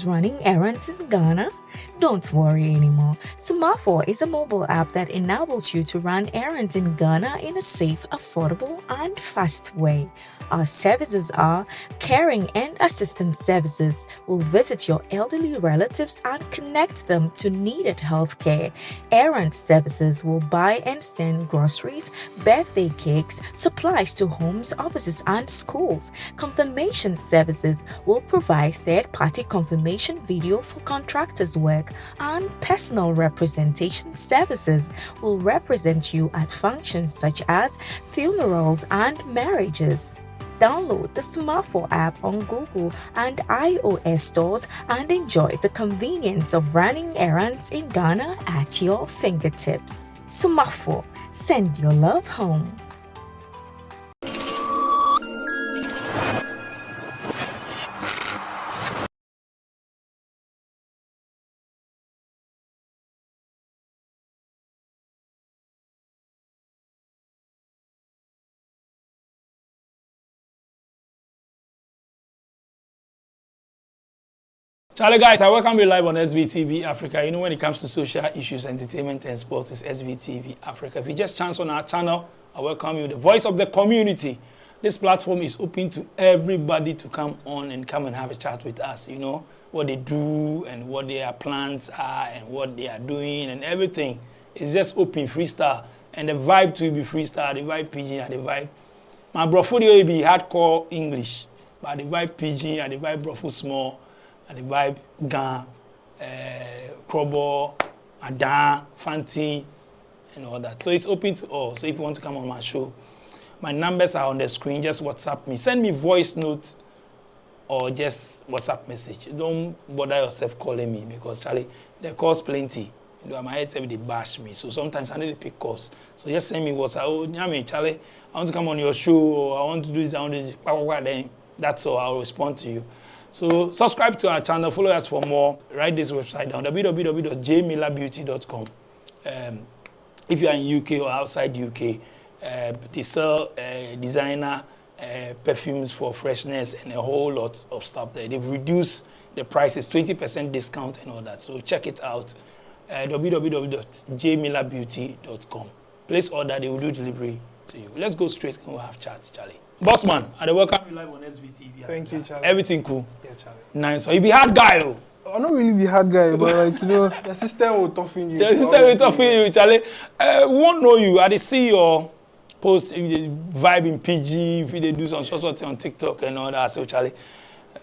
Running errands in Ghana? Don't worry anymore. Sumafo is a mobile app that enables you to run errands in Ghana in a safe, affordable, and fast way. Our services are caring and assistance services. We'll visit your elderly relatives and connect them to needed healthcare. Errand services will buy and send groceries, birthday cakes, supplies to homes, offices, and schools. Confirmation services will provide third-party confirmation video for contractors' work, and personal representation services will represent you at functions such as funerals and marriages. Download the Smartphone app on Google and iOS stores and enjoy the convenience of running errands in Ghana at your fingertips. Smartphone, send your love home. Charlie, guys, I welcome you live on SBTV Africa. You know, when it comes to social issues, entertainment, and sports, it's SBTV Africa. If you just chance on our channel, I welcome you, the voice of the community. This platform is open to everybody to come on and come and have a chat with us. You know, what they do and what their plans are and what they are doing and everything. It's just open, freestyle. And the vibe to be freestyle, the vibe PG and the vibe. My brofolio will be hardcore English, but the vibe PG and the vibe brofo small. And the vibe Gan, Krobo, Adan, Fanti, and all that. So it's open to all. So if you want to come on my show, my numbers are on the screen. Just WhatsApp me. Send me voice note or just WhatsApp message. Don't bother yourself calling me because, Charlie, the calls plenty. You know, my head they bash me. So sometimes I need to pick calls. So just send me WhatsApp. Oh, Charlie, I want to come on your show. Or I want to do this. I want to do this. Then that's all. I'll respond to you. So subscribe to our channel, follow us for more. Write this website down, www.jmillerbeauty.com. If you are in UK or outside UK, they sell designer perfumes for freshness and a whole lot of stuff there. They've reduced the prices, 20% discount and all that. So check it out, www.jmillerbeauty.com. Place order, they will do delivery to you. Let's go straight and we'll have chats, Charlie. Bossman, I welcome you live on SBTV. Thank you, Charlie. Everything cool? Yeah, Charlie. Nice. So you be hard guy, oh. I'm not really the hard guy, but like, you know, the system will toughen you. The system will toughen you, Charlie. We won't know you. I see your post, if they vibe in PG, if they do some short thing on TikTok and all that. So, Charlie,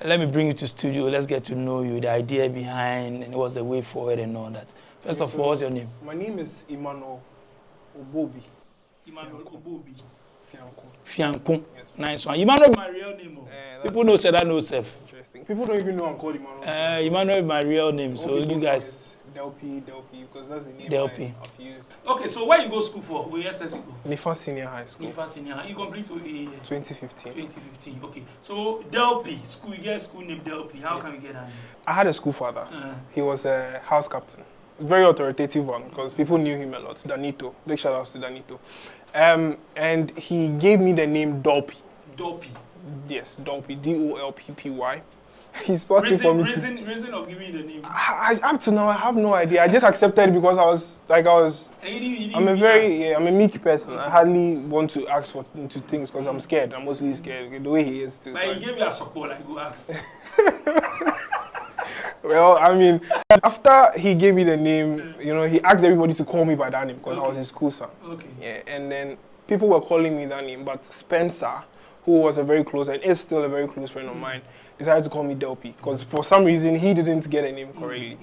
let me bring you to studio. Let's get to know you, the idea behind, and what's the way forward and all that. First of all, what's your name? My name is Emmanuel Obobi. Emmanuel Obobi. Fianco. Fianco. Yes, nice one. Emmanuel is my real name. People know say that no self. Interesting. People don't even know I'm called Emmanuel. Emmanuel is my real name. So you guys. Delpy, because that's the name Delpy. I've used. Okay, so where you go school for? Where SS you go? Nifa Senior High School. Nifa Senior High. You complete 2015. 2015. Okay. So Delpy, school, you get school name Delpy. How can we get that name? I had a school father. He was a house captain. Very authoritative one because people knew him a lot. Danito. Big shout outs to Danito. And he gave me the name Dolpy. Dolpy. Yes, Dolpy. Dolppy. He spelled it for me. Reason of giving the name. Up to now, I have no idea. I just accepted it because I'm a meek person. I hardly want to ask for into things because I'm scared. I'm mostly scared the way he is too. But he gave you a support, like you ask. Well, I mean, after he gave me the name, you know, he asked everybody to call me by that name because I was his school son. Okay. Yeah, and then people were calling me that name, but Spencer, who was a very close and is still a very close friend of mine, decided to call me Delpy because for some reason he didn't get a name correctly.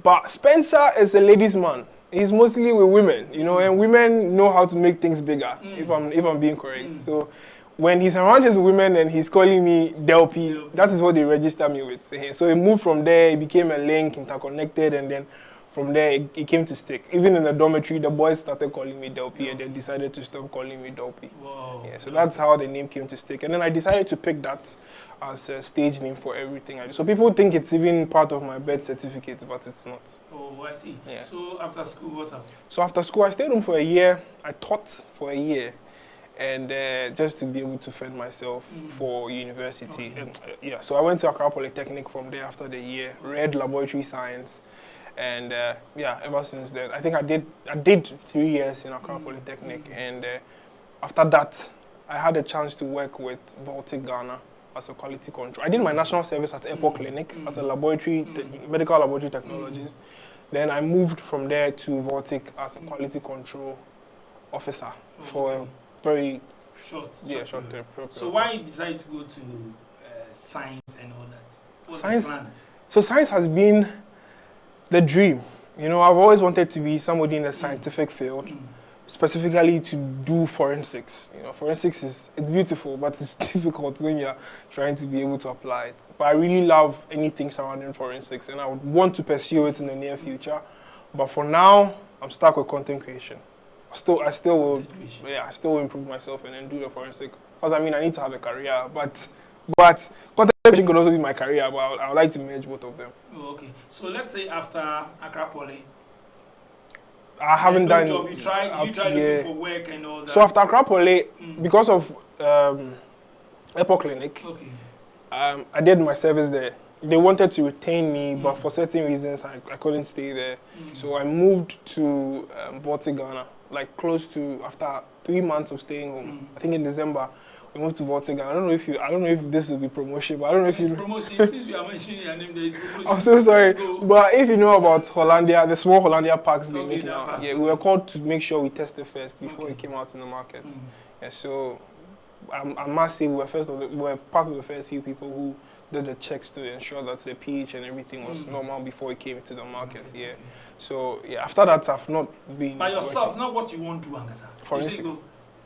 But Spencer is a ladies' man. He's mostly with women, you know, and women know how to make things bigger. If I'm being correct. So when he's around his women and he's calling me Delpy, that is what they register me with. So it moved from there, it became a link, interconnected, and then from there it came to stick. Even in the dormitory, the boys started calling me Delpy and they decided to stop calling me Delpy. Wow. Yeah, so that's how the name came to stick. And then I decided to pick that as a stage name for everything I do. So people think it's even part of my birth certificate, but it's not. Oh, I see. Yeah. So after school, what's up? So after school, I stayed home for a year. I taught for a year. and just to be able to fend myself for university. And, yeah, so I went to Accra Polytechnic from there after the year, read laboratory science, and yeah, ever since then, I think I did 3 years in Accra Polytechnic, and after that, I had a chance to work with Baltic Ghana as a quality control. I did my national service at Airport Clinic as a medical laboratory technologist. Then I moved from there to Baltic as a quality control officer for a very short term. So why you decided to go to science and all that? What's Science. the plans? So science has been the dream. You know, I've always wanted to be somebody in the scientific field, specifically to do forensics. You know, forensics it's beautiful, but it's difficult when you're trying to be able to apply it. But I really love anything surrounding forensics, and I would want to pursue it in the near future. But for now, I'm stuck with content creation. I still will improve myself and then do the forensic. Because I mean, I need to have a career, but content creation could also be my career. But I would like to merge both of them. Oh, okay. So let's say after Accra Poly, I haven't done. Job. You tried looking for work and all that. So after Accra Poly, because of Airport Clinic, I did my service there. They wanted to retain me, but for certain reasons, I couldn't stay there. So I moved to Baltic Ghana, like close to after 3 months of staying home. I think in December, we moved to Baltic Ghana. I don't know if this will be promotion, but I don't know if you. Promotion. Since you are mentioning your name, there is promotion. I'm so sorry, but if you know about Hollandia, the small Hollandia packs they make now, we were called to make sure we tested first before we came out in the market. Yeah, so I must say we were part of the first few people who did the checks to ensure that the pH and everything was normal before it came to the market. Yeah. So yeah, after that I've not been. By yourself, not what you want to do, Angasa. Forensics.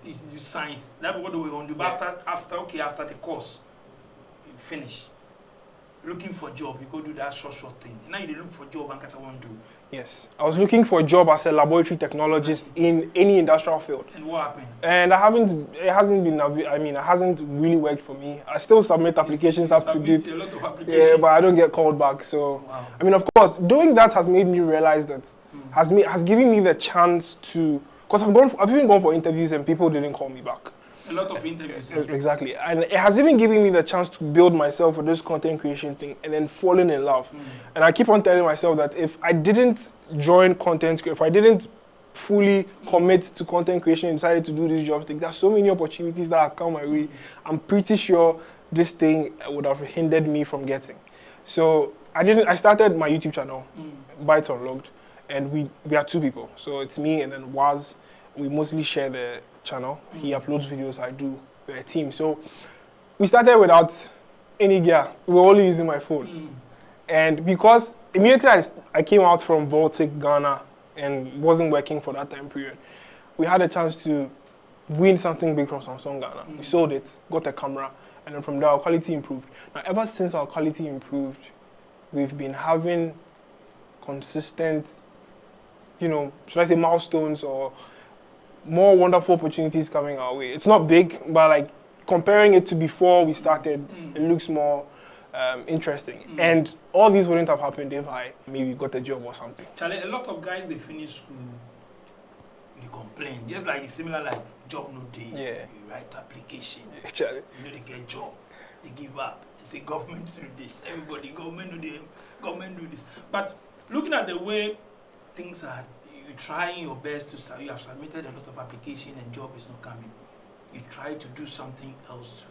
You do science. That's what we want to do. But after the course, you finish. Looking for a job, you go do that short thing. Now you look for a job, Angasa want to do. Yes, I was looking for a job as a laboratory technologist in any industrial field. And what happened? And it hasn't really worked for me. I still submit applications up to date. A lot of applications. Yeah, but I don't get called back. So, wow. I mean, of course, doing that has made me realize that, has given me the chance to, because I've even gone for interviews and people didn't call me back. A lot of interviews. Exactly. And it has even given me the chance to build myself for this content creation thing and then falling in love. And I keep on telling myself that if I didn't join if I didn't fully commit to content creation and decided to do this job thing, there's so many opportunities that have come my way. I'm pretty sure this thing would have hindered me from getting. So I started my YouTube channel, Bytes Unlocked, and we are 2 people. So it's me and then Waz. We mostly share the channel. He uploads videos, I do. We're a team. So we started without any gear. We were only using my phone. And because immediately I came out from Baltic Ghana and wasn't working for that time period, we had a chance to win something big from Samsung Ghana. We sold it, got a camera, and then from there our quality improved. Now ever since our quality improved, we've been having consistent, should I say milestones or more wonderful opportunities coming our way. It's not big, but like comparing it to before we started, it looks more interesting. And all these wouldn't have happened if I maybe got a job or something. Charlie, a lot of guys, they finish school, they complain. Just like it's similar like job no day. Yeah. You write application. Yeah, Charlie. They get job. They give up. They say government do this. Everybody, government do this. But looking at the way things are, you're trying your best you have submitted a lot of application and job is not coming. You try to do something else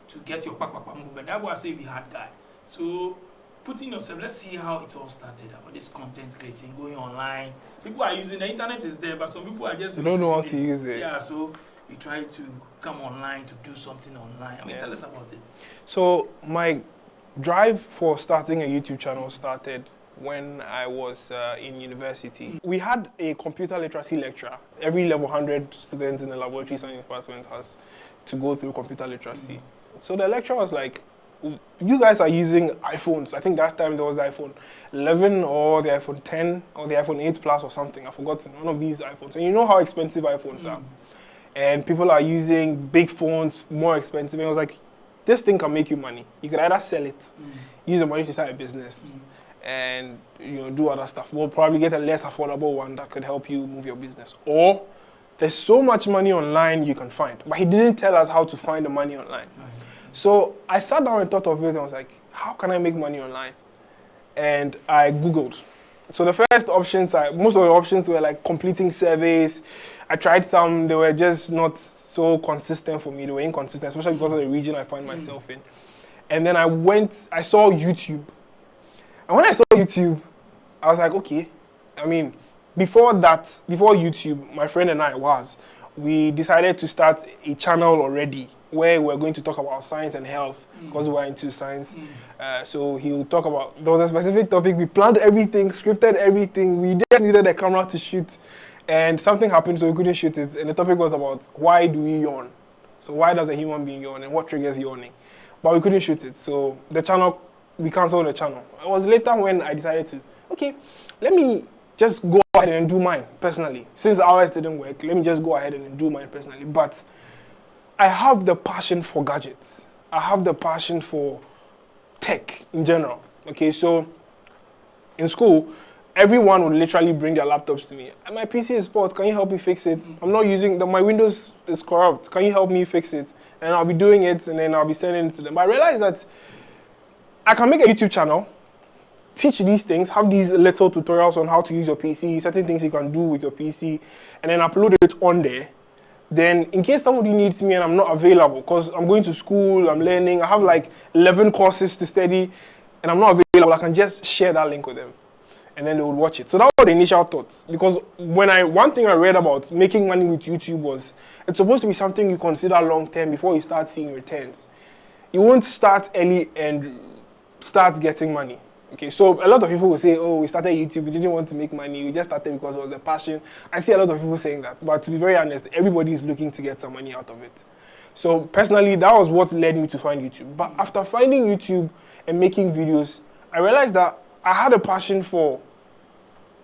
to get your papa movement. That was a the hard guy. So putting yourself, let's see how it all started about this content creating, going online. People are using the internet is there, but some people are just they don't know how to use it. Yeah, so you try to come online to do something online. I mean, tell us about it. So my drive for starting a YouTube channel started when I was in university. We had a computer literacy lecture. Every level 100 students in the laboratory science department has to go through computer literacy. So the lecture was like, you guys are using iPhones. I think that time there was the iPhone 11 or the iPhone 10 or the iPhone 8 Plus or something. I've forgotten, one of these iPhones. And you know how expensive iPhones are. And people are using big phones, more expensive. And I was like, this thing can make you money. You could either sell it, use the money to start a business, and do other stuff. We'll probably get a less affordable one that could help you move your business. Or there's so much money online you can find. But he didn't tell us how to find the money online. So I sat down and thought of it and was like, how can I make money online? And I Googled. So the first options, most of the options were like completing surveys. I tried some, they were just not so consistent for me. They were inconsistent, especially because of the region I find myself in. And then I saw YouTube. And when I saw YouTube, I was like, okay. I mean, before YouTube, my friend and we decided to start a channel already where we're going to talk about science and health because we're into science. So he'll talk about, there was a specific topic, we planned everything, scripted everything, we just needed a camera to shoot, and something happened so we couldn't shoot it, and the topic was about why do we yawn? So why does a human being yawn and what triggers yawning? But we couldn't shoot it, so we canceled the channel. It was later when I decided to, okay, let me just go ahead and do mine personally. Since ours didn't work, let me just go ahead and do mine personally. But I have the passion for gadgets. I have the passion for tech in general. Okay, so in school, everyone would literally bring their laptops to me. My PC is spoiled, can you help me fix it? I'm not using, my Windows is corrupt, can you help me fix it? And I'll be doing it and then I'll be sending it to them. But I realized that I can make a YouTube channel, teach these things, have these little tutorials on how to use your PC, certain things you can do with your PC, and then upload it on there. Then in case somebody needs me and I'm not available, because I'm going to school, I'm learning, I have like 11 courses to study, and I'm not available, I can just share that link with them. And then they would watch it. So that was the initial thoughts. Because one thing I read about making money with YouTube was, it's supposed to be something you consider long term before you start seeing returns. You won't start early and start getting money. Okay, so a lot of people will say, oh, we started YouTube, we didn't want to make money, we just started because it was a passion. I see a lot of people saying that, but to be very honest, everybody is looking to get some money out of it. So personally, that was what led me to find YouTube. But after finding YouTube and making videos, I realized that I had a passion for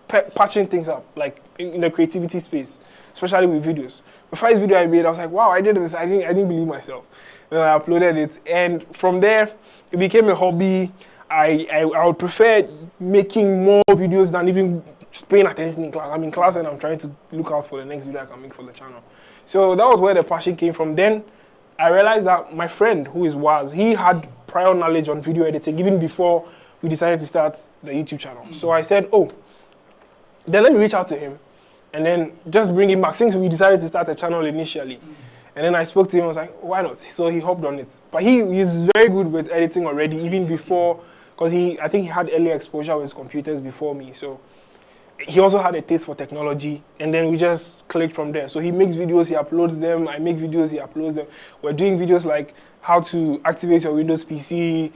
patching things up, like in the creativity space, especially with videos. The first video I made, I was like, wow, I did this, I didn't believe myself. Then I uploaded it, and from there, it became a hobby. I would prefer making more videos than even paying attention in class. I'm in class and I'm trying to look out for the next video I can make for the channel. So that was where the passion came from. Then I realized that my friend, who is Waz, he had prior knowledge on video editing even before we decided to start the YouTube channel. So I said, oh, then let me reach out to him and then just bring him back since we decided to start a channel initially. And then I spoke to him, I was like, why not? So he hopped on it. But he is very good with editing already, even before, because I think he had early exposure with computers before me. So he also had a taste for technology, and then we just clicked from there. So he makes videos, he uploads them, I make videos, he uploads them. We're doing videos like how to activate your Windows PC,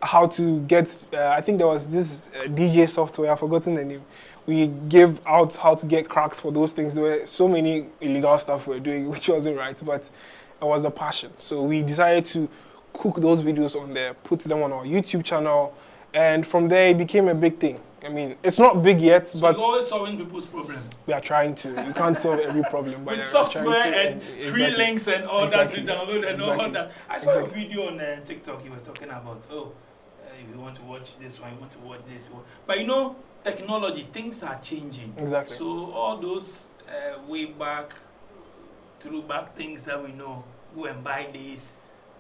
how to get, I think there was this DJ software, I've forgotten the name. We gave out how to get cracks for those things. There were so many illegal stuff we were doing, which wasn't right, but it was a passion. So we decided to cook those videos on there, put them on our YouTube channel, and from there it became a big thing. I mean, it's not big yet, so but you're always solving people's problem. We are trying to. You can't solve every problem, but with software and free links and all that to download and all that. I saw a video on TikTok. You were talking about, if you want to watch this one, you want to watch this one. But you know, technology, things are changing. Exactly. So all those way back, throwback things that we know, go and buy this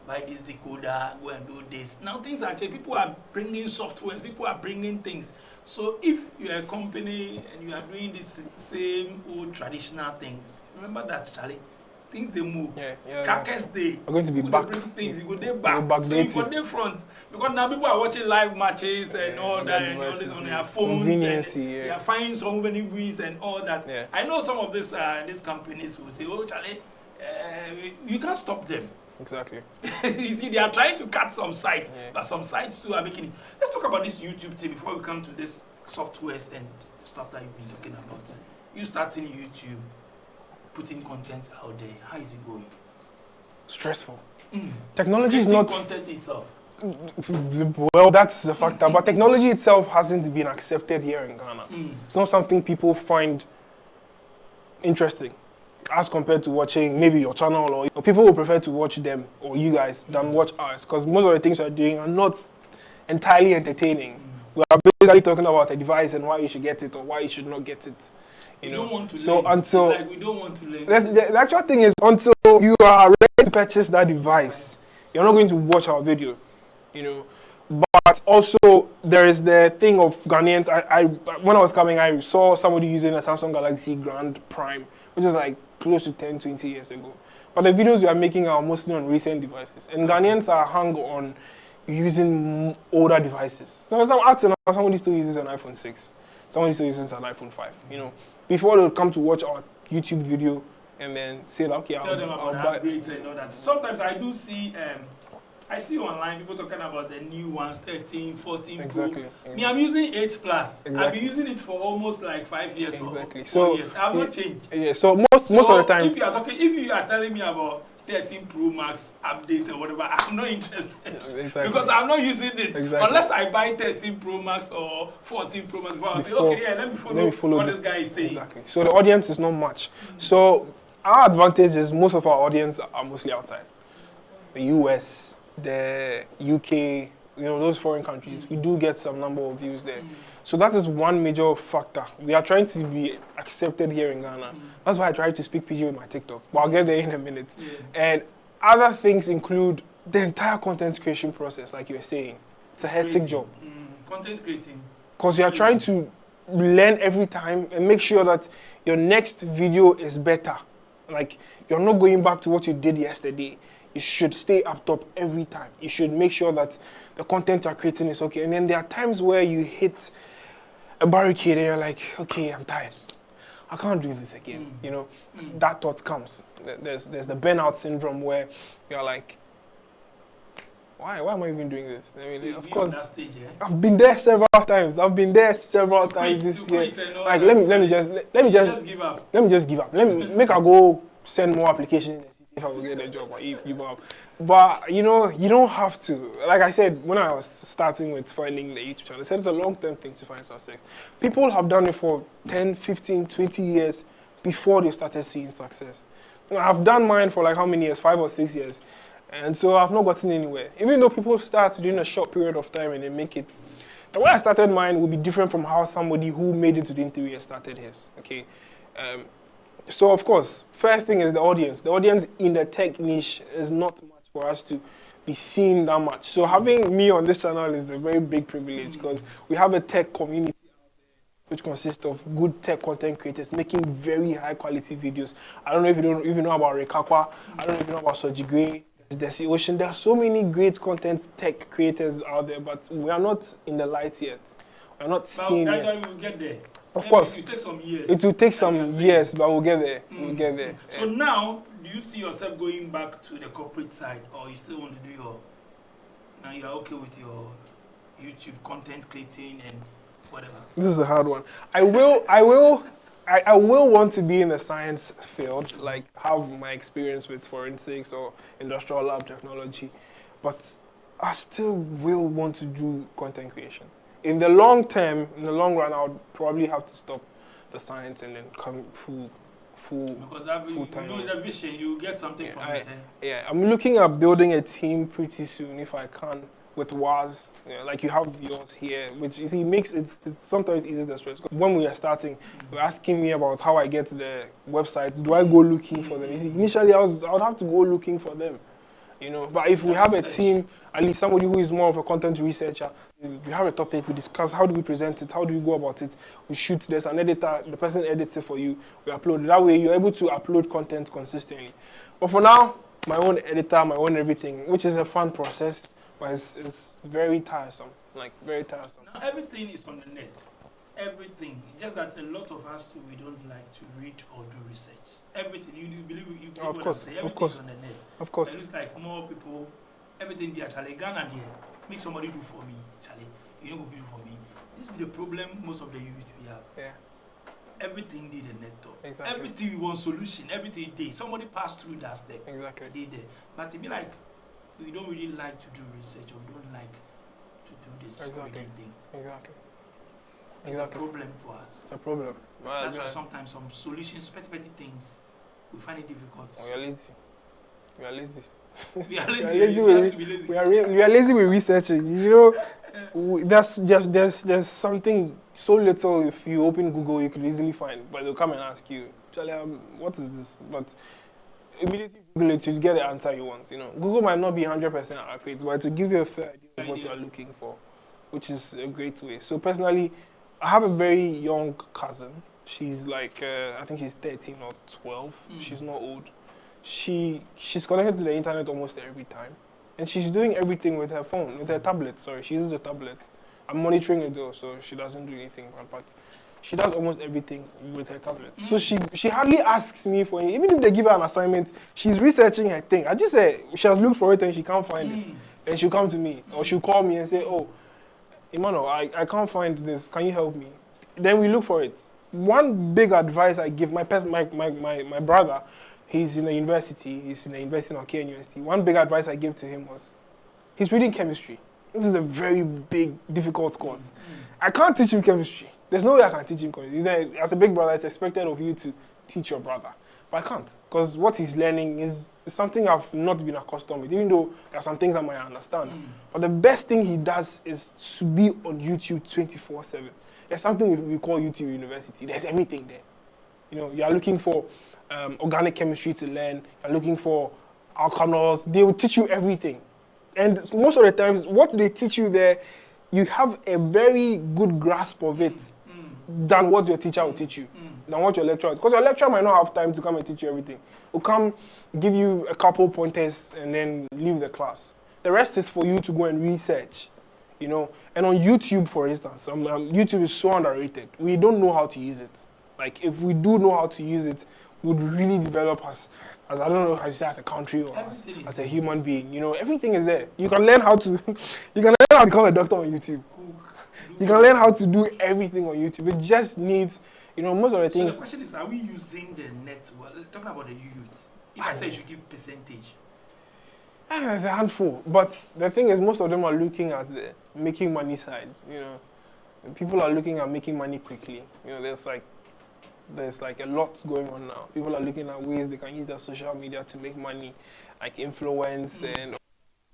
decoder, go and do this. Now things are changing. People are bringing software, people are bringing things. So if you're a company and you are doing this same old traditional things, remember that, Charlie. Things they move. Crackers day. Are going to be back. Bring things. You go there back. So you go there front. Because now people are watching live matches and all that and all this on their phones. Convenience, They are finding so many wins and all that. Yeah. I know some of these companies will say, oh Charlie, you can't stop them. Exactly. You see, they are trying to cut some sites, but some sites too are making it. Let's talk about this YouTube thing before we come to this softwares and stuff that you've been talking about. You starting YouTube, putting content out there. How is it going? Stressful. Technology is not content itself. Well, that's the factor. But technology itself hasn't been accepted here in Ghana. It's not something people find interesting as compared to watching maybe your channel, or people will prefer to watch them or you guys than watch ours, because most of the things we're doing are not entirely entertaining. We are basically talking about a device and why you should get it or why you should not get it. You We know. don't want to So learn. until It's like we don't want to learn. the actual thing is, until you are ready to purchase that device, you're not going to watch our video. You know. But also there is the thing of Ghanaians. I when I was coming, I saw somebody using a Samsung Galaxy Grand Prime, which is like close to 10, 20 years ago. But the videos we are making are mostly on recent devices, and Ghanaians are hung on using older devices. So some artists now, somebody still uses an iPhone 6, somebody still uses an iPhone 5. You know, before they'll come to watch our YouTube video and then say that, okay, Tell them about I'll buy. upgrades and all that. Sometimes I do see, I see online people talking about the new ones, 13, 14 Exactly. Pro. Me, I'm using 8 Plus. Exactly. I've been using it for almost like 5 years Exactly. or 4 So years. I've not changed. Yeah. So most of the time, If you are telling me about 13 Pro Max update or whatever, I'm not interested. Exactly. Because I'm not using it. Exactly. Unless I buy 13 Pro Max or 14 Pro Max before I say, okay, yeah, let me follow what this guy is saying. Exactly. So the audience is not much. So our advantage is most of our audience are mostly outside. The US, the UK, you know, those foreign countries. We do get some number of views there. So that is one major factor. We are trying to be accepted here in Ghana. That's why I try to speak PG with my TikTok. But I'll get there in a minute. Yeah. And other things include the entire content creation process, like you were saying. It's a hectic Crazy. job. Content creating. Because you are trying to learn every time and make sure that your next video is better. Like, you're not going back to what you did yesterday. You should stay up top every time. You should make sure that the content you're creating is okay. And then there are times where you hit a barricade and you're like, okay, I'm tired. I can't do this again. You know, that thought comes. There's the burnout syndrome where you're like, why am I even doing this? I mean, So of course, that stage, yeah? I've been there several times. I've been there several times this year. Like, let me just give up. Let me just give up. Let me make I go send more applications and see if I will get a job or give up. But you know, you don't have to. Like I said, when I was starting with finding the YouTube channel, I said it's a long-term thing to find success. People have done it for 10, 15, 20 years before they started seeing success. You know, I've done mine for like how many years? 5 or 6 years. And so I've not gotten anywhere. Even though people start during a short period of time and they make it. The way I started mine will be different from how somebody who made it to the interview started his. Okay. So of course, first thing is the audience. The audience in the tech niche is not much for us to be seen that much. So having me on this channel is a very big privilege because we have a tech community which consists of good tech content creators making very high quality videos. I don't know if you know about Rekakwa. I don't know if you know about Soji Gray. There's the Ocean. There are so many great content tech creators out there, but we are not in the light yet. We are not seen yet. We will get there. Of course. It will take some years. It will take some years, but we'll get there. We'll get there. So now, do you see yourself going back to the corporate side, or you still want to do now you're okay with your YouTube content creating and whatever? This is a hard one. I will want to be in the science field, like have my experience with forensics or industrial lab technology, but I still will want to do content creation. In the long term, in the long run, I would probably have to stop the science and then come full time. You know the vision, you get something from it. Yeah, I'm looking at building a team pretty soon if I can with WAS. Like you have yours here, which you see makes it sometimes easier the stress. When we are starting, you're asking me about how I get the websites. Do I go looking for them? You see, initially I would have to go looking for them. You know, but if we have a team, at least somebody who is more of a content researcher, we have a topic, we discuss how do we present it, how do we go about it, we shoot, there's an editor, the person edits it for you, we upload it. That way you're able to upload content consistently. But for now, my own editor, my own everything, which is a fun process, but it's very tiresome, like very tiresome. Now everything is on the net. Everything. Just that a lot of us too, we don't like to read or do research. Everything, you believe you of course, say, everything of course, is on the net. of course. It looks like more people, everything be actually Ghana there. Make somebody do for me, Charlie. You don't go do for me. This is the problem most of the youth we have. Yeah. Everything did a net talk. Exactly. Everything we want solution. Everything did. Somebody passed through that step. Exactly. They did. But it be like we don't really like to do research or we don't like to do this Exactly. thing. Exactly. It's a problem for us. It's a problem. That's why sometimes some solutions, petty things, we find it difficult. We are lazy. We are lazy. We are lazy. We are lazy with researching. You know, there's something so little. If you open Google, you could easily find, but they'll come and ask you, Charlie, what is this? But immediately Google it, you get the answer you want. You know, Google might not be 100% accurate, but to give you a fair idea of what you are looking for, which is a great way. So personally, I have a very young cousin. She's like, I think she's 13 or 12. She's not old. She's connected to the internet almost every time. And she's doing everything with her phone, with her tablet, sorry. She uses a tablet. I'm monitoring it though, so she doesn't do anything bad, but she does almost everything with her tablet. So she hardly asks me for it. Even if they give her an assignment, she's researching her thing. I just say, she has looked for it and she can't find it. And she'll come to me, or she'll call me and say, oh, Emmanuel, I can't find this, can you help me? Then we look for it. One big advice I give my brother, he's in the university in Okea University. One big advice I give to him was, he's reading chemistry. This is a very big, difficult course. I can't teach him chemistry. There's no way I can teach him chemistry. As a big brother, it's expected of you to teach your brother. But I can't, because what he's learning is something I've not been accustomed with, even though there are some things I might understand. But the best thing he does is to be on YouTube 24/7. There's something we call YouTube University. There's everything there. You know, you are looking for organic chemistry to learn. You're looking for alkanols. They will teach you everything. And most of the times, what they teach you there, you have a very good grasp of it than what your teacher will teach you, than what your lecturer, because your lecturer might not have time to come and teach you everything. Will come, give you a couple pointers, and then leave the class. The rest is for you to go and research, you know. And on YouTube, for instance, YouTube is so underrated. We don't know how to use it. Like, if we do know how to use it, we would really develop as I don't know how to say, as a country or as a human being. You know, everything is there. You can learn how to, you can learn how to become a doctor on YouTube. You can learn how to do everything on YouTube. It just needs, you know, most of the things. So the question is, are we using the net? Well, talking about the youth, if I say you should give percentage. There's a handful. But the thing is, most of them are looking at the making money side, you know. People are looking at making money quickly. You know, there's like a lot going on now. People are looking at ways they can use their social media to make money, like influence, and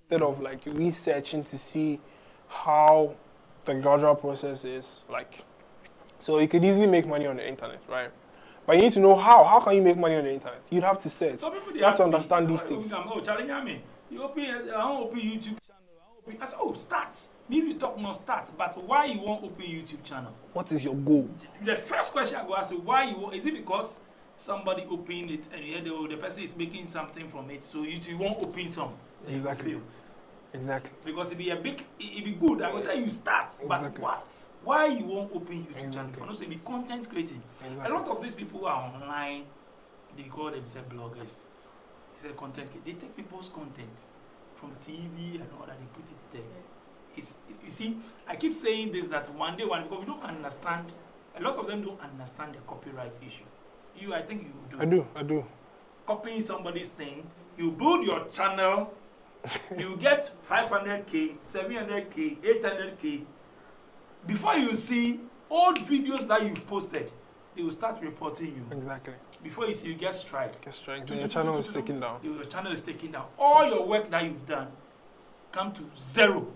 instead of like researching to see how the gradual process is like. So you could easily make money on the internet, right? But you need to know how. How can you make money on the internet? You'd have to search. You have to understand these things. Oh, challenge me. You open, I want to open YouTube channel. I said, oh, start. Maybe you talk more start, but why you won't open YouTube channel? What is your goal? The first question I go ask you, why you won't, is it because somebody opened it and you heard the person is making something from it, so you won't open some? Exactly. Exactly. Because it be good. I will tell you start, but why you won't open YouTube channel? For no say be content creating. A lot of these people who are online, they call themselves bloggers. They say content. They take people's content from TV and all that, they put it there. You see, I keep saying this, that one day, because we don't understand, a lot of them don't understand the copyright issue. I think you do. I do. Copying somebody's thing, you build your channel, you get 500K, 700K, 800K. Before you see old videos that you've posted, they will start reporting you. Exactly. Before you see, you get strike. Then your channel is taken down. Your channel is taken down. All your work that you've done come to zero.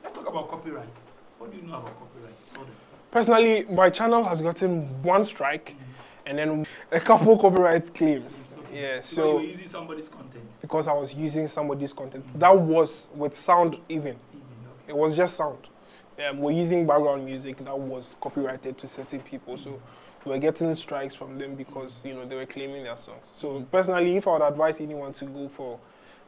Let's talk about copyright. What do you know about copyright? Personally, my channel has gotten one strike and then a couple copyright claims. Okay. Yeah, so you were using somebody's content. Because I was using somebody's content. That was with sound even. Okay. It was just sound. We're using background music that was copyrighted to certain people. So we were getting strikes from them because, you know, they were claiming their songs. So personally, if I would advise anyone to go for,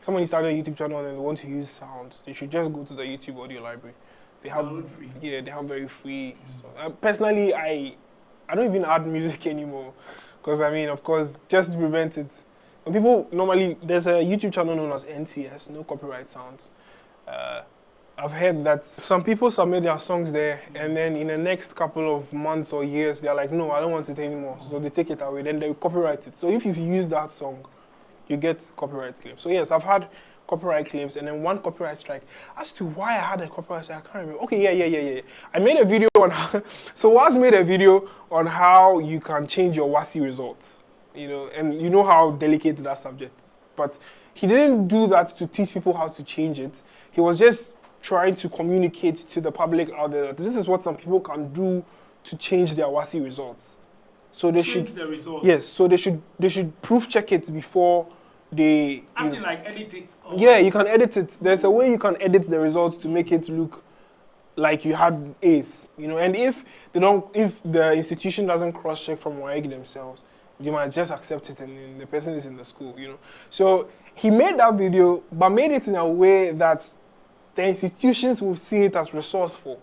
somebody started a YouTube channel and they want to use sounds, they should just go to the YouTube audio library. They have they have very free. So, personally, I don't even add music anymore, because I mean, of course, just to prevent it. When people normally, there's a YouTube channel known as NCS, no copyright sounds. I've heard that some people submit their songs there, and then in the next couple of months or years, they're like, no, I don't want it anymore. So they take it away, then they copyright it. So if you've used that song, you get copyright claims. So yes, I've had copyright claims and then one copyright strike. As to why I had a copyright strike, I can't remember. Okay, yeah. I made a video on how, so Waz made a video on how you can change your WASI results. You know, and you know how delicate that subject is. But he didn't do that to teach people how to change it. He was just trying to communicate to the public out there that this is what some people can do to change their WASSCE results. So they Change should, the results. yes, so they should proof check it before they. As in like edit it. Or Yeah, you can edit it. There's a way you can edit the results to make it look like you had A's, you know. And if the institution doesn't cross-check from WAEC themselves, you might just accept it and then the person is in the school, you know. So he made that video, but made it in a way that the institutions will see it as resourceful,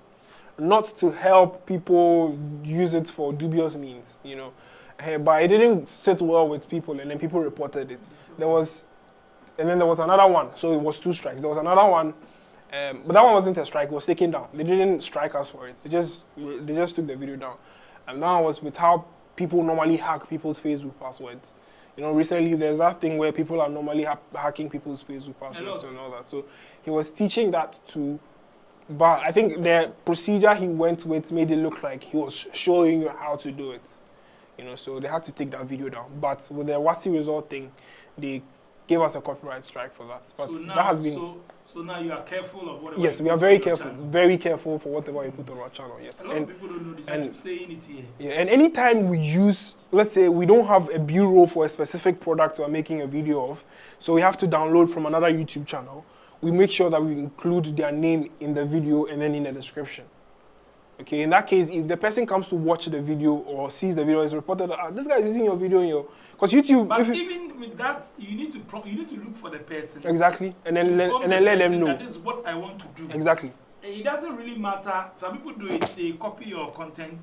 not to help people use it for dubious means, you know. But it didn't sit well with people, and then people reported it. And then there was another one, so it was 2 strikes. There was another one, but that one wasn't a strike, it was taken down. They didn't strike us for it. They just took the video down. And that was with how people normally hack people's Facebook passwords. You know, recently there's that thing where people are normally hacking people's Facebook passwords and all that. So he was teaching that to, but I think the procedure he went with made it look like he was showing you how to do it. You know, so they had to take that video down. But with the WASSCE result thing, they gave us a copyright strike for that. But so now, that has been. So now you are careful of whatever. Yes, you we are put very on your careful, channel. very careful for whatever we put on our channel. Yes. A lot of people don't know this. I keep saying it here. Yeah, and anytime we use, let's say we don't have a bureau for a specific product we're making a video of, so we have to download from another YouTube channel, we make sure that we include their name in the video and then in the description. Okay, in that case, if the person comes to watch the video or sees the video, it's reported that this guy is using your video in your, because YouTube. But even with that, you need to look for the person. Exactly, and then let them know. That is what I want to do. Exactly. It doesn't really matter. Some people do it. They copy your content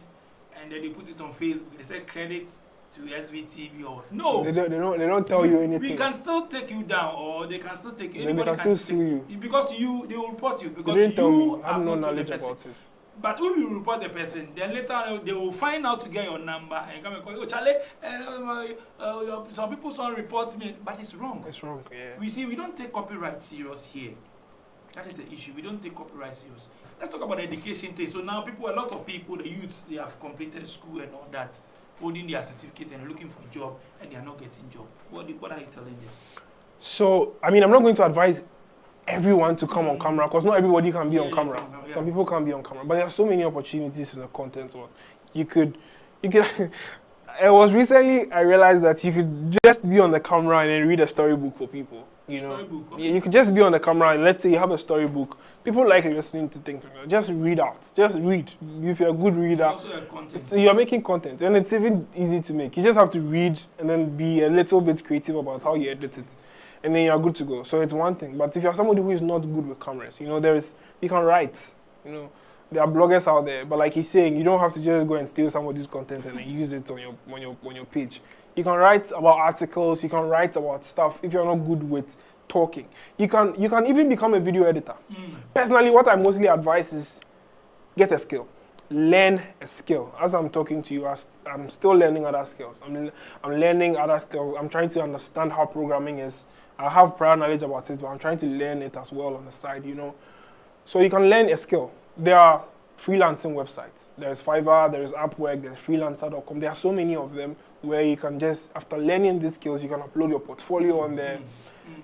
and then they put it on Facebook. They say credit to SVTV or no. They don't tell you anything. We can still take you down, or they can still take you. They can still sue you because they will report you because they didn't tell me. I have have no not told the knowledge person. about it. But if you report the person, then later they will find out to get your number and come and call you. Oh, Charlie, some people don't report me, but it's wrong. It's wrong, yeah. We don't take copyright serious here. That is the issue. We don't take copyright serious. Let's talk about education thing. So now a lot of people, the youth, they have completed school and all that, holding their certificate and looking for a job, and they are not getting job. What are you telling them? So, I mean, I'm not going to advise everyone to come on camera because not everybody can be on camera. Yeah. Some people can be on camera, but there are so many opportunities in the content world. You could. It was recently I realized that you could just be on the camera and then read a storybook for people. You know, Storybook, okay. Yeah, you could just be on the camera and let's say you have a storybook. People like listening to things. Just read out. Just read. If you're a good reader, it's also a content. you're making content, and it's even easy to make. You just have to read and then be a little bit creative about how you edit it, and then you're good to go. So it's one thing. But if you're somebody who is not good with cameras, you know, you can write. You know, there are bloggers out there, but like he's saying, you don't have to just go and steal somebody's content and then use it on your page. You can write about articles. You can write about stuff. If you're not good with talking, you can even become a video editor. Personally, what I mostly advise is get a skill. Learn a skill. As I'm talking to you, I'm still learning other skills. I'm learning other skills. I'm trying to understand how programming is. I have prior knowledge about it, but I'm trying to learn it as well on the side, you know. So you can learn a skill. There are freelancing websites. There's Fiverr, there's Upwork, there's freelancer.com. There are so many of them where you can just, after learning these skills, you can upload your portfolio on there.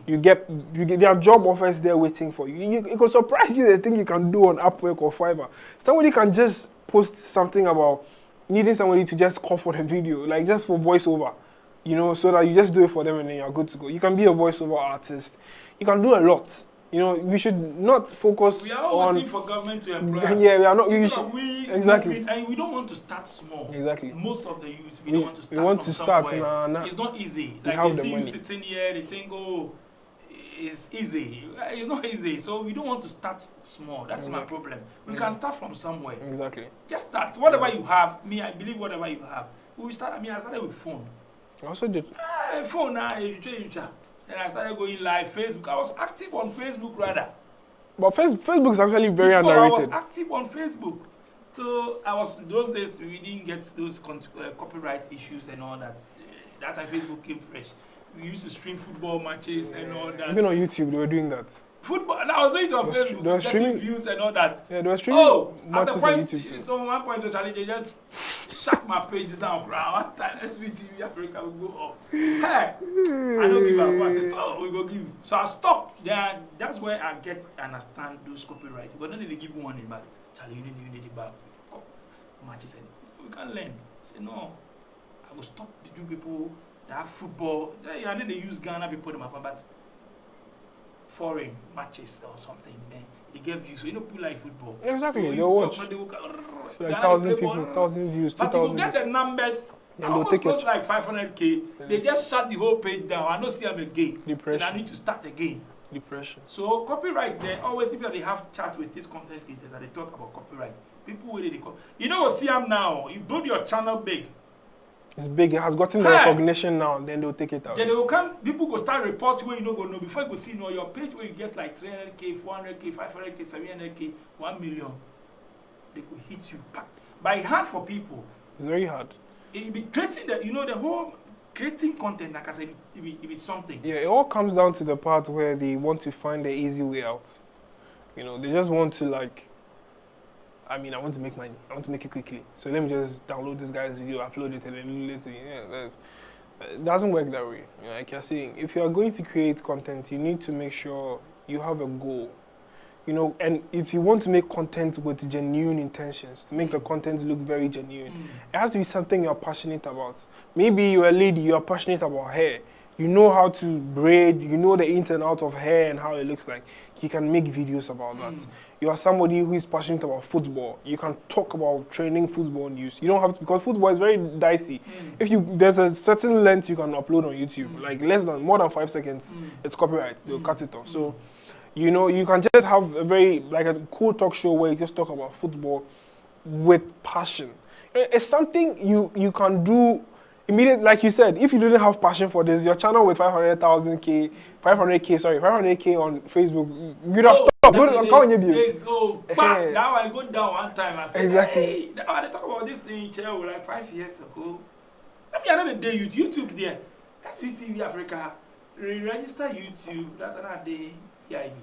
You get there are job offers there waiting for you. It could surprise you the thing you can do on Upwork or Fiverr. Somebody can just post something about needing somebody to just cough on a video, like just for voiceover, you know, so that you just do it for them and then you're good to go. You can be a voiceover artist. You can do a lot. You know, we should not focus on. We are all waiting for government to employ us. Yeah, we are not. Exactly. And we don't want to start small. Exactly. Most of the youth, we don't want to start. We want to start. Nah. It's not easy. Like they see you sitting here, they think, oh, it's easy. It's not easy. So we don't want to start small. That's my problem. We can start from somewhere. Exactly. Just start. Whatever you have. I believe whatever you have. We start. I started with phone. I also did. Phone now. Then I started going live Facebook. I was active on Facebook rather. But Facebook is actually very underrated. I was active on Facebook. So those days we didn't get those copyright issues and all that. That time Facebook came fresh. We used to stream football matches and all that. Even on YouTube they were doing that. Football, and I was doing it on Facebook, they were getting streaming views and all that. Yeah, they were streaming At the matches on point, YouTube too. so one point, Charlie, they just shut my page down. One time, SVTV Africa will go up. Hey, I don't give a what. So we go give. So I stopped. There, that's where I understand those copyright. But then they give warning, but Charlie, you need it back. Matches and we can learn. Say no, I will stop the do people that have football. I know they use Ghana people them up, but foreign matches or something, man. They get views. So you know people like football. Exactly, so they'll watch. They will, So like 1,000 people, 1,000 views, 2,000 but you get views. the numbers. And I they'll almost take close it. like 500K. They just shut the whole page down. I don't see them again. Depression. And I need to start again. Depression. So copyright, they always people they have chat with these content creators and they talk about copyright. People where they call. You know what? See them now. You build your channel big. It's big. It has gotten the recognition now. Then they'll take it out. Then they will come. People go start reporting where you don't go know before you go see your page where you get like 300K, 400K, 500K, 700K, 1 million. They could hit you back. But it's hard for people. It's very hard. It be creating the whole creating content. Like I said, it be something. Yeah, it all comes down to the part where they want to find the easy way out. You know, they just want to like. I mean, I want to make money. I want to make it quickly. So let me just download this guy's video, upload it, and then later, it doesn't work that way. You know, like you're saying, if you are going to create content, you need to make sure you have a goal. You know, and if you want to make content with genuine intentions, to make the content look very genuine, it has to be something you're passionate about. Maybe you're a lady, you're passionate about hair. You know how to braid, you know the ins and outs of hair and how it looks like. You can make videos about that. You are somebody who is passionate about football. You can talk about training football news. You don't have to, because football is very dicey. If there's a certain length you can upload on YouTube, like more than 5 seconds, it's copyright. They'll cut it off. So, you know, you can just have a cool talk show where you just talk about football with passion. It's something you can do immediately, like you said. If you didn't have passion for this, your channel with 500K on Facebook, you'd have stopped. I'm calling you. They go back. Now I go down one time. I said, exactly. Hey, now they talk about this thing in Chelsea like 5 years ago. Let me another day YouTube there. SVTV Africa. Re-register YouTube. That's another day. EIB.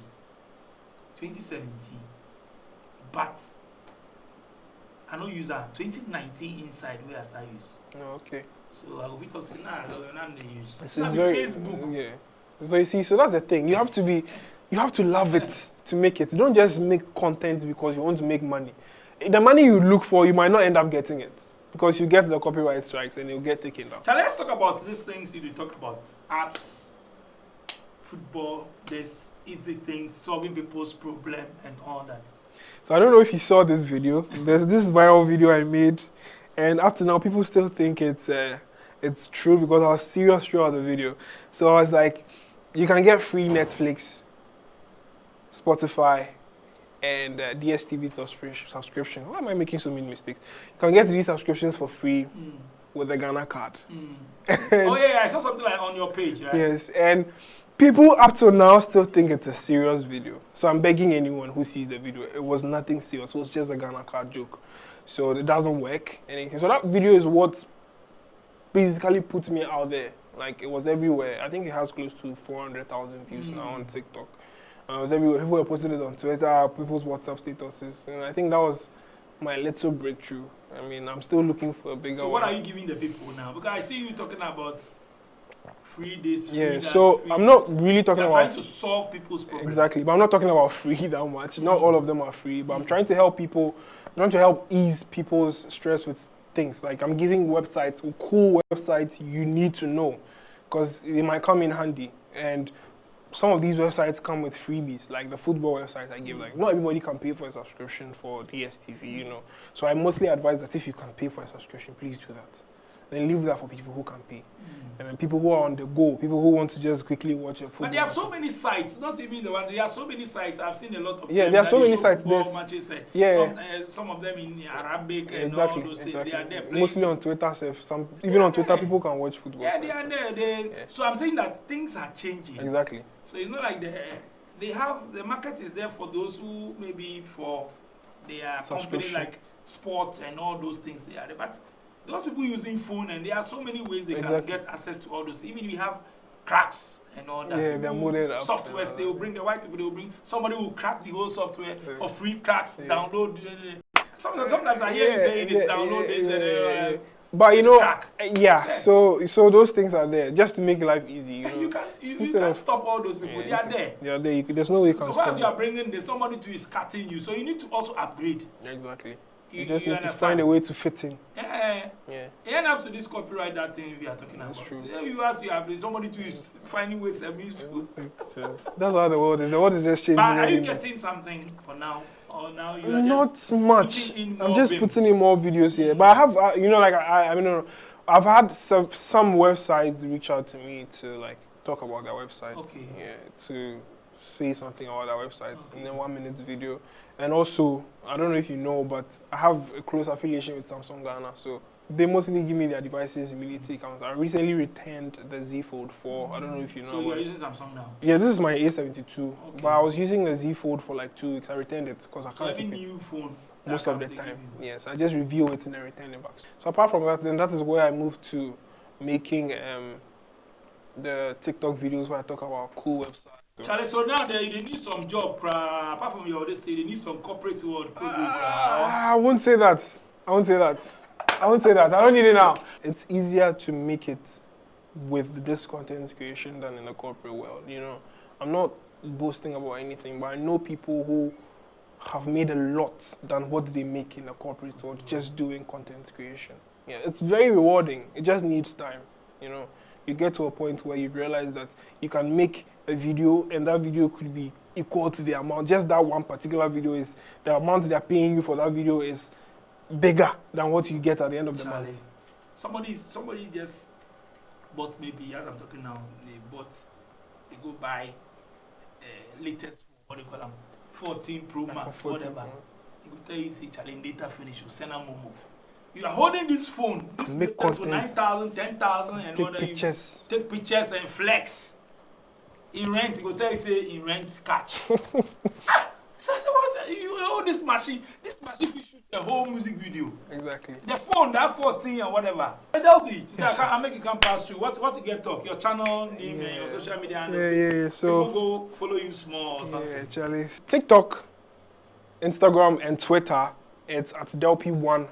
2017. But I don't use that. 2019 inside where I start use. Oh, okay. So I will be talking now. I'm the use. This is very Facebook. Yeah. So you see, so that's the thing. You have to love it to make it. You don't just make content because you want to make money. The money you look for, you might not end up getting it because you get the copyright strikes and you'll get taken down. So let's talk about these things you talk about: apps, football, this easy things, solving people's problem, and all that. So I don't know if you saw this video. There's this viral video I made, and up to now people still think it's true because I was serious throughout the video. So I was like, you can get free Netflix, Spotify, and DSTV subscription. Why am I making so many mistakes? You can get these subscriptions for free with the Ghana card. Oh yeah, I saw something like on your page, right? Yes, and people up to now still think it's a serious video. So I'm begging anyone who sees the video, it was nothing serious. It was just a Ghana card joke. So it doesn't work. Anything. So that video is what basically puts me out there. Like, it was everywhere. I think it has close to 400,000 views now on TikTok. It was everywhere. People were posting it on Twitter, people's WhatsApp statuses. And I think that was my little breakthrough. I mean, I'm still looking for a bigger one. So what are you giving the people now? Because I see you talking about free this, free that. So free I'm not really talking about trying to solve people's problems. Exactly, but I'm not talking about free that much. Not all of them are free, but I'm trying to help people. I'm trying to help ease people's stress with things. Like, I'm giving websites, cool websites you need to know, because they might come in handy. And some of these websites come with freebies, like the football website I give. Like, not everybody can pay for a subscription for DSTV, you know. So I mostly advise that if you can pay for a subscription, please do that. Then leave that for people who can pay. And then people who are on the go, people who want to just quickly watch a football. But there are so many sites, not even the one. There are so many sites. I've seen a lot of. Yeah, there are so many sites. Matches, some of them in Arabic and exactly, all those things. exactly. They are there. Mostly on Twitter. Even on Twitter, people can watch football. Yeah, they are there. So I'm saying that things are changing. Exactly. So it's not like they have the market is there for those who maybe for their company like sports and all those things they are there. But those people using phone, and there are so many ways they can get access to all those. Even we have cracks and all that. Yeah, they're modded apps. Softwares, they will bring the white people, they will bring somebody who will crack the whole software for free cracks, download. Sometimes I hear you saying it, download this. But you know, crack. So those things are there just to make life easy. You know? You can't stop all those people. They are there. They are there. There's no way you can so stop far as you are bringing, there's somebody to is cutting you. So you need to also upgrade. Exactly. You just need understand? to find a way to fit in. It ends up to this copyright that thing we are talking about. That's true. You ask somebody to is finding ways to abuse you. That's how the world is. The world is just changing. But are you getting something for now? Or now you are not just much. I'm just putting in more videos here. But I have, I've had some websites reach out to me to like talk about their websites. Okay. Yeah, to say something about their websites in a 1 minute video. And also, I don't know if you know, but I have a close affiliation with Samsung Ghana, so they mostly give me their devices immediately. I recently returned the Z Fold 4. I don't know if you know. So you're using Samsung now? Yeah, this is my A72, but I was using the Z Fold for like 2 weeks. I returned it because I can't keep it. New phone most of the time. Yes, I just review it and then return it back. So apart from that, then that is where I moved to making the TikTok videos where I talk about cool websites. Charlie, so now they need some job, apart from your this, they need some corporate world. I won't say that. I won't say that. I don't need it now. It's easier to make it with this content creation than in the corporate world. You know, I'm not boasting about anything, but I know people who have made a lot than what they make in the corporate world just doing content creation. Yeah, it's very rewarding. It just needs time. You know, you get to a point where you realize that you can make a video and that video could be equal to the amount. Just that one particular video is the amount they're paying you for that video is bigger than what you get at the end of the month. Somebody just bought, maybe as I'm talking now, they go buy latest, what do you call them, 14 Pro Max, whatever. You go tell you, say, challenge data finish, you send a momo. You are holding this phone, this make content for 9,000, 10,000, and take pictures. Take pictures and flex. In rent, you go tell you, say, in rent catch. So I said, what? You own this machine will shoot a whole music video. Exactly. The phone, that 14 or whatever. I make it come past you. What you get talk? Your channel name and your social media handles. So people go follow you small or something. Yeah, Charlie. TikTok, Instagram, and Twitter, it's at delpy1_.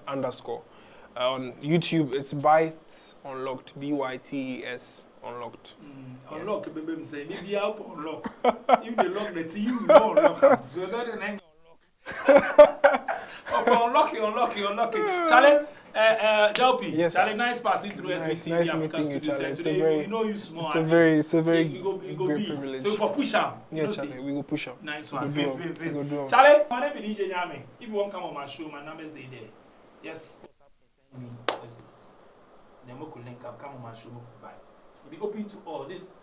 On YouTube, it's Bytes Unlocked. BYTES Unlocked. Unlock, baby, say, maybe help unlock. If they lock the T, you don't unlock. So that is not unlock. Unlock. Charlie, Delpy. Yes, Charlie, nice passing through SVT. Nice meeting you, Charlie. It's a very, you small. It's a very great privilege. So for push up. Yeah, Charlie, we go push up. Nice one. We go do. Charlie, my name is DJ Nyame. If you want to come on my show, my number is there. Yes. Send me. Then we could link up. Come on my show. Bye. Be open to all this.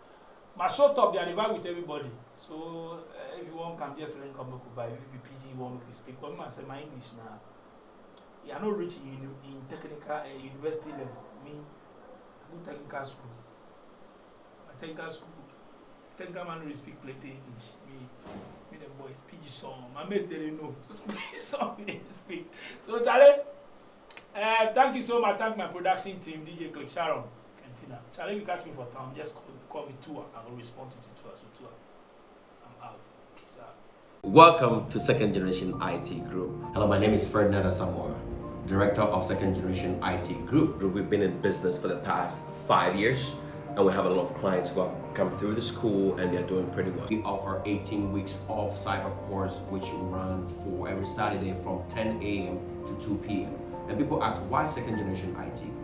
My show top, they are divided with everybody. So if you want, come just link up. Buy. If you be PG, one to speak. But I say my English now. You are not rich in technical university level. Me, I go technical school. Technical man will speak plenty English. Me the boys PG song. My mates they know. PG song they speak. So Charlie, thank you so much. Thank my production team, DJ Click Sharon. Charlie, you catch me for town, just call me tour. I will respond to the tour. So tour, I'm out. Peace out. Welcome to Second Generation IT Group. Hello, my name is Ferdinand Asamoah, Director of Second Generation IT Group. We've been in business for the past 5 years, and we have a lot of clients who have come through the school and they're doing pretty well. We offer 18 weeks of cyber course, which runs for every Saturday from 10 a.m. to 2 p.m. And people ask, why Second Generation IT Group?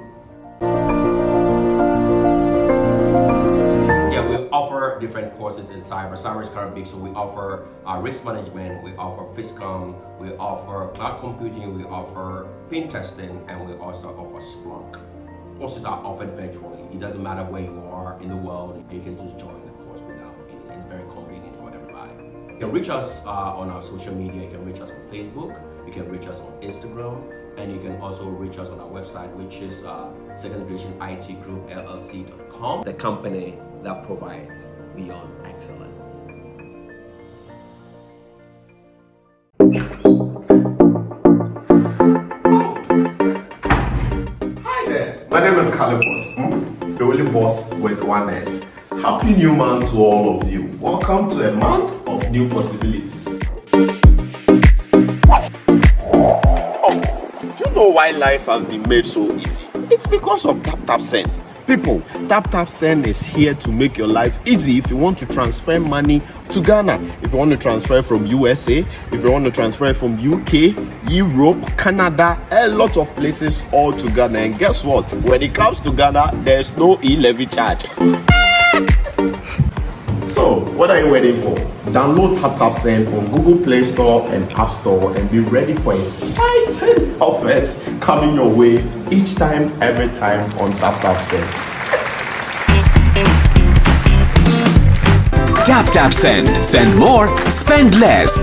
Yeah, we offer different courses in cyber. Cyber is kind of big, so we offer risk management, we offer FISCOM, we offer cloud computing, we offer pen testing, and we also offer Splunk. Courses are offered virtually. It doesn't matter where you are in the world, you can just join the course without any. It's very convenient for everybody. You can reach us on our social media. You can reach us on Facebook, you can reach us on Instagram, and you can also reach us on our website, which is secondgenerationitgroup.llc.com, the company that provides beyond excellence. Hi there, my name is Calibos, the only boss with one S. Happy new month to all of you. Welcome to a month of new possibilities. Do you know why life has been made so easy? It's because of TapTapSend. People, TapTapSend is here to make your life easy if you want to transfer money to Ghana. If you want to transfer from USA, if you want to transfer from UK, Europe, Canada, a lot of places all to Ghana. And guess what? When it comes to Ghana, there's no e-levy charge. So, what are you waiting for? Download TapTapSend on Google Play Store and App Store and be ready for exciting offers coming your way each time, every time on TapTapSend. TapTapSend. Send more, spend less.